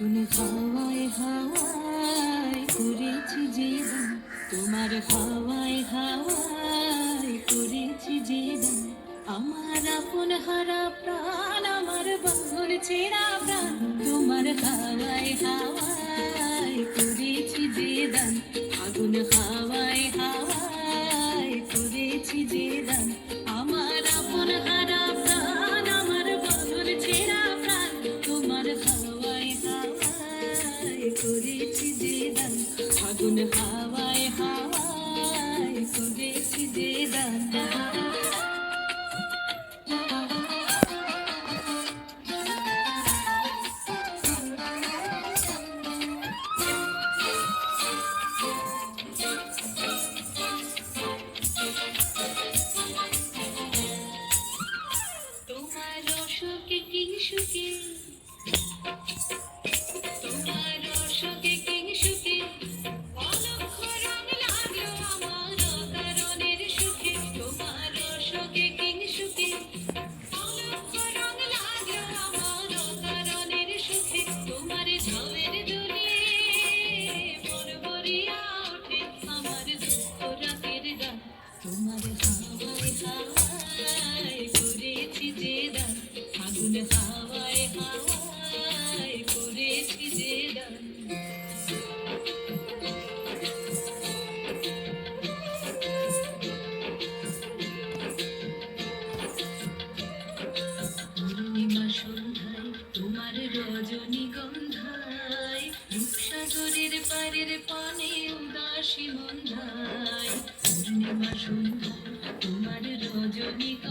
আগুন হাওয়ায় হাওয়ায় করেছি যে দান, তোমার হাওয়ায় হাওয়ায় করেছি যে দান। আমার আপন হারা প্রাণ, আমার বাঁধন ছেঁড়া প্রাণ, তোমার হাওয়ায় হাওয়ায় করেছি যে দান। আগুন হাওয়ায় হাওয়ায় করেছি যে দান। আমার আপন হারা প্রাণ, আমার বাঁধন ছেঁড়া প্রাণ, তোমার হাওয়ায় হাওয়ায় করেছি যে দান। আগুন হাওয়ায় হাওয়ায় করেছি যে দান। তোমার অশোকে কি সুখে, তোমার অশোকে কি সুখে, অলক্ষ রং লাগলো আমার অকারণের সুখে। তোমার অশোকে কি সুখে, অলক্ষ রং লাগলো আমার অকারণের সুখে। তোমার ঝামের দোলে মন ভরিয়া ওঠে আমার দুঃখ রাতের গান। তোমার হাওয়ায় হাওয়ায় করেছি যে দান। আগুন হাওয়ায় হাওয়ায় করেছি যে দান। পূর্ণিমা সন্ধ্যায় তোমার রজনীগন্ধায়, রূপসাগরের পারের পানে উদাসী মন্ধায়। পূর্ণিমা সন্ধ্যায় তোমার রজনীগন্ধায়,